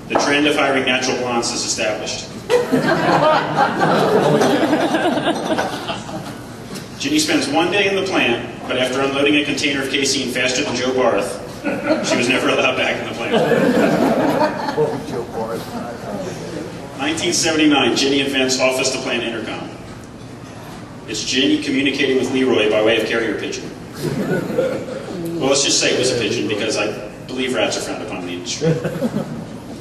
The trend of hiring natural blondes is established. Ginny spends one day in the plant, but after unloading a container of casein faster than Joe Barth, she was never allowed back in the plant. 1979, Ginny invents office-to-plant intercom. It's Ginny communicating with Leroy by way of carrier pigeon. Well, let's just say it was a pigeon because I believe rats are frowned upon in the industry.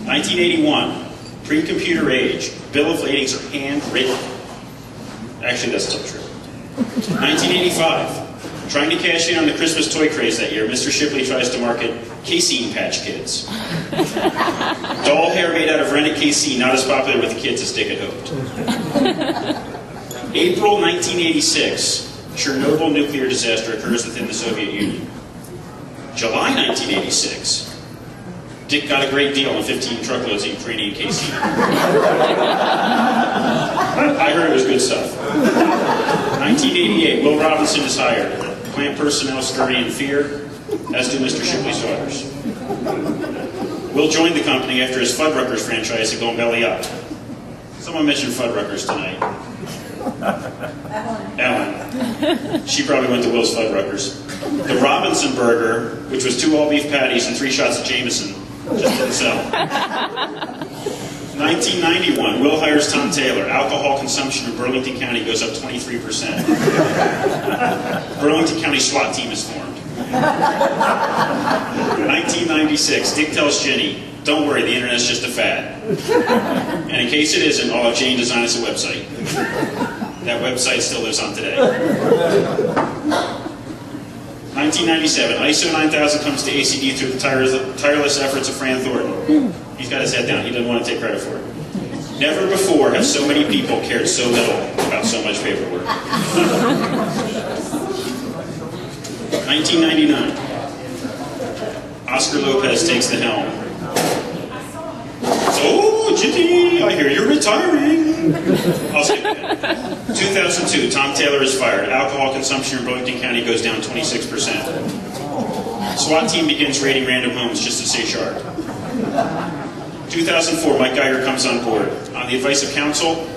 1981, pre-computer age, bill of ladings are handwritten. Actually, that's still true. 1985, trying to cash in on the Christmas toy craze that year, Mr. Shipley tries to market casein patch kids. Doll hair made out of rented casein, not as popular with the kids as Dick had hoped. April 1986, Chernobyl nuclear disaster occurs within the Soviet Union. July 1986, Dick got a great deal on 15 truckloads of Ukrainian casein. I heard it was good stuff. 1988, Will Robinson is hired. Plant personnel scurry in fear, as do Mr. Shipley's daughters. Will joined the company after his Fuddruckers franchise had gone belly up. Someone mentioned Fuddruckers tonight. Ellen. She probably went to Will's Fuddruckers. The Robinson Burger, which was 2 all-beef patties and 3 shots of Jameson, just didn't sell. 1991, Will hires Tom Taylor. Alcohol consumption in Burlington County goes up 23%. Burlington County SWAT team is formed. 1996, Dick tells Ginny, don't worry, the internet's just a fad. And in case it isn't, I'll have Jane design us a website. That website still lives on today. 1997, ISO 9000 comes to ACD through the tireless efforts of Fran Thornton. He's got his head down. He doesn't want to take credit for it. Never before have so many people cared so little about so much paperwork. 1999, Oscar Lopez takes the helm. So, Ginny, I hear you're retiring. I'll skip that. 2002, Tom Taylor is fired. Alcohol consumption in Burlington County goes down 26%. SWAT team begins raiding random homes just to stay sharp. 2004, Mike Geiger comes on board. On the advice of counsel,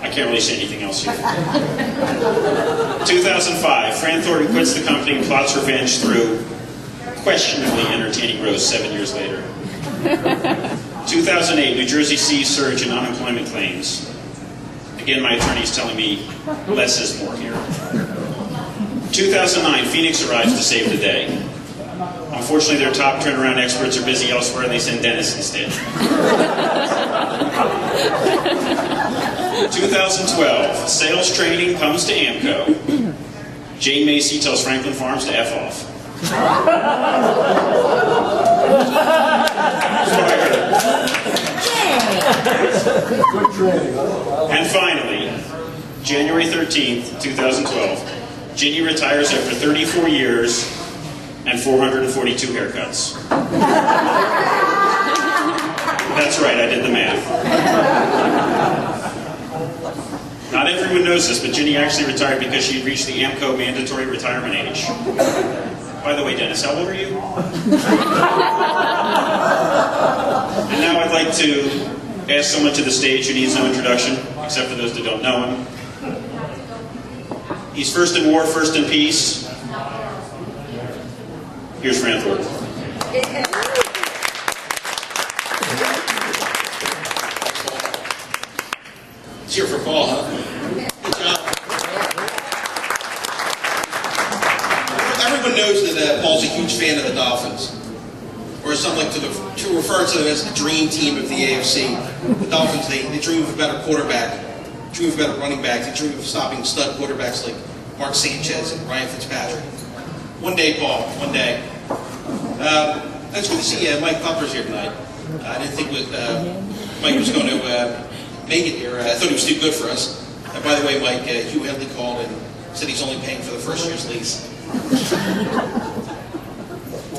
I can't really say anything else here. 2005, Fran Thornton quits the company and plots revenge through questionably entertaining Rose 7 years later. 2008, New Jersey sees surge in unemployment claims. Again, my attorney's telling me less is more here. 2009, Phoenix arrives to save the day. Unfortunately, their top turnaround experts are busy elsewhere and they send Dennis instead. 2012, sales training comes to AMCO. Jane Macy tells Franklin Farms to F off. And finally, January 13th, 2012, Ginny retires after 34 years and 442 haircuts. That's right, I did the math. Not everyone knows this, but Ginny actually retired because she had reached the AMCO mandatory retirement age. By the way, Dennis, how old are you? And now I'd like to ask someone to the stage who needs no introduction, except for those that don't know him. He's first in war, first in peace. Here's Fran Thornton. It's here for Paul, huh? Good job. Everyone knows that Paul's a huge fan of the Dolphins. Or some like to refer to them as the dream team of the AFC. The Dolphins, they dream of a better quarterback, dream of a better running back, they dream of stopping stud quarterbacks like Mark Sanchez and Ryan Fitzpatrick. One day, Paul, one day. It's good to see Mike Pumper's here tonight. I didn't think Mike was going to make it here. I thought he was too good for us. By the way, Mike, Hugh Headley called and said he's only paying for the first year's lease.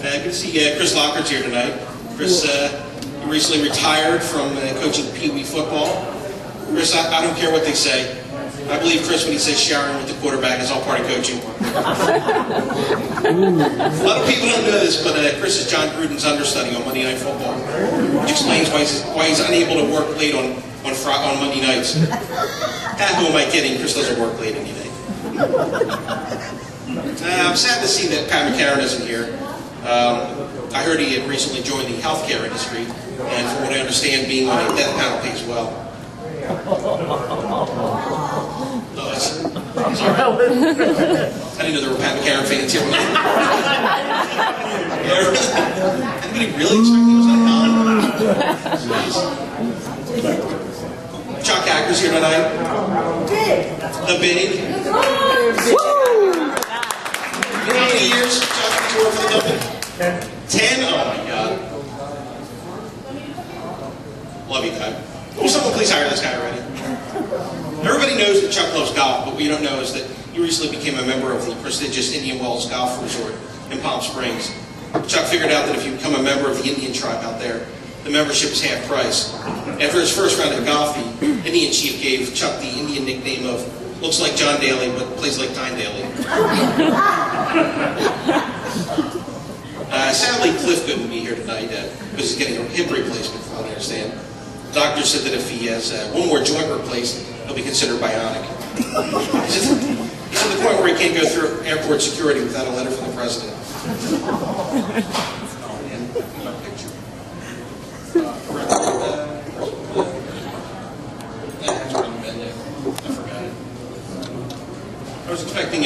Good to see Chris Lockhart's here tonight. Chris, he recently retired from coaching Pee Wee football. Chris, I don't care what they say. I believe Chris when he says showering with the quarterback is all part of coaching. A lot of people don't know this, but Chris is John Gruden's understudy on Monday Night Football, which explains why he's unable to work late on Monday nights. Who am I kidding? Chris doesn't work late any day. I'm sad to see that Pat McCarron isn't here. I heard he had recently joined the healthcare industry, and from what I understand, being on a death penalty as well. Oh, sorry. I didn't know there were Pat McCarron fans here. Anybody really check he was on Chuck Hacker's here tonight. The Big. How many years Chuck did you work for the company? 10? Oh my God. Love you, guy. Will someone please hire this guy already? Everybody knows that Chuck loves golf, but what you don't know is that he recently became a member of the prestigious Indian Wells Golf Resort in Palm Springs. Chuck figured out that if you become a member of the Indian tribe out there, the membership is half price. After his first round of golf, the Indian chief gave Chuck the Indian nickname of "looks like John Daly, but plays like Tyne Daly." Sadly, Cliff couldn't be here tonight because he's getting a hip replacement, from what I understand. The doctor said that if he has one more joint replaced, he'll be considered bionic. He's at the point where he can't go through airport security without a letter from the president. I was expecting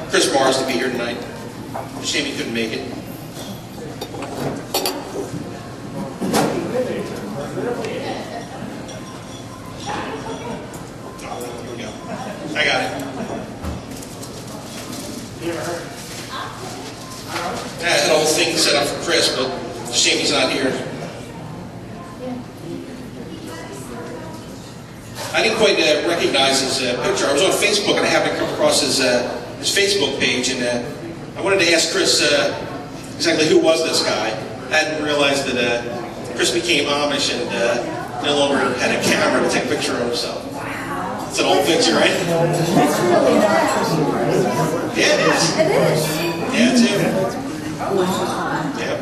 Chris Mars to be here tonight. Shame he couldn't make it. I got it. I had a whole thing set up for Chris, but it's a shame he's not here. I didn't quite recognize his picture. I was on Facebook and I happened to come across his Facebook page, and I wanted to ask Chris exactly who was this guy. I hadn't realized that Chris became Amish and no longer had a camera to take a picture of himself. It's an old picture, right? It's really nice. Yeah, it is. It is. Yeah, it's him. Yeah.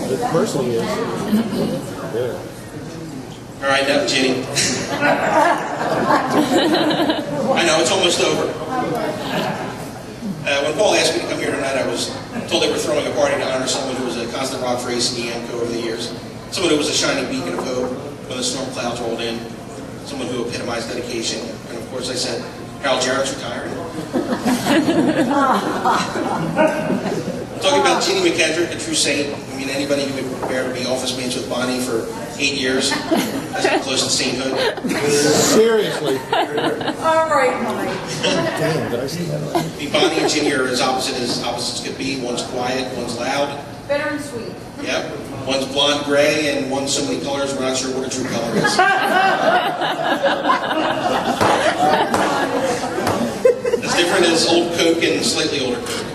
It personally is. Yeah. All right, now, Ginny. I know, it's almost over. When Paul asked me to come here tonight, I was told they were throwing a party to honor someone who was a constant rock for ACD over the years. Someone who was a shining beacon of hope when the storm clouds rolled in. Someone who epitomized dedication. And of course I said, Harold Jarrett's retiring. Talking about Ginny McKendrick, a true saint. I mean, anybody who would bear to be office mates with Bonnie for 8 years has been close to sainthood. Seriously. All right, Mike. Damn, did I see that? I mean, Bonnie and Ginny are as opposites could be. One's quiet, one's loud. Bitter and sweet. Yep. One's blonde gray, and one's so many colors we're not sure what a true color is. As different as old Coke and slightly older Coke.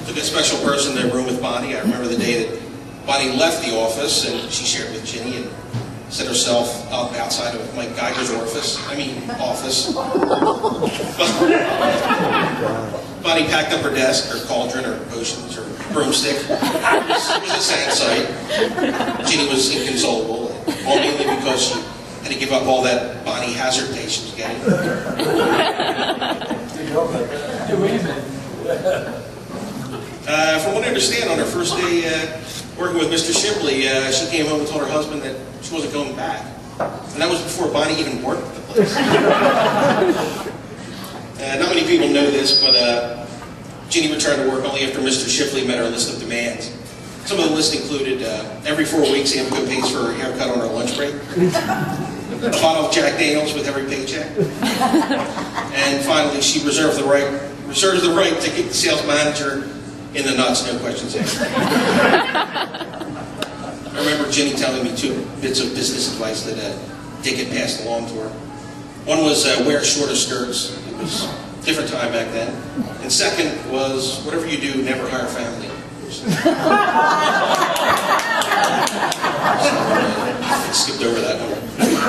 Took a special person in the room with Bonnie. I remember the day that Bonnie left the office, and she shared with Ginny and set herself up outside of Mike Geiger's office. Bonnie packed up her desk, her cauldron, her potions, her broomstick. It was a sad sight. Ginny was inconsolable, all mainly because she had to give up all that Bonnie Hazard taste she was getting. From what I understand, on her first day working with Mr. Shipley, she came home and told her husband that she wasn't going back. And that was before Bonnie even worked at the place. Not many people know this, but Ginny returned to work only after Mr. Shipley met her list of demands. Some of the list included every 4 weeks, Amco pays for her haircut on her lunch break, a bottle of Jack Daniels with every paycheck, and finally, she reserves the right to kick the sales manager in the nuts, no questions asked. I remember Ginny telling me 2 bits of business advice that Dick had passed along to her. One was wear shorter skirts. It was a different time back then. And second was, whatever you do, never hire family. I skipped over that one.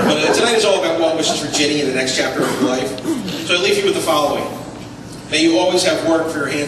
But tonight is all about well wishes for Ginny in the next chapter of her life. So I leave you with the following. May you always have work for your hands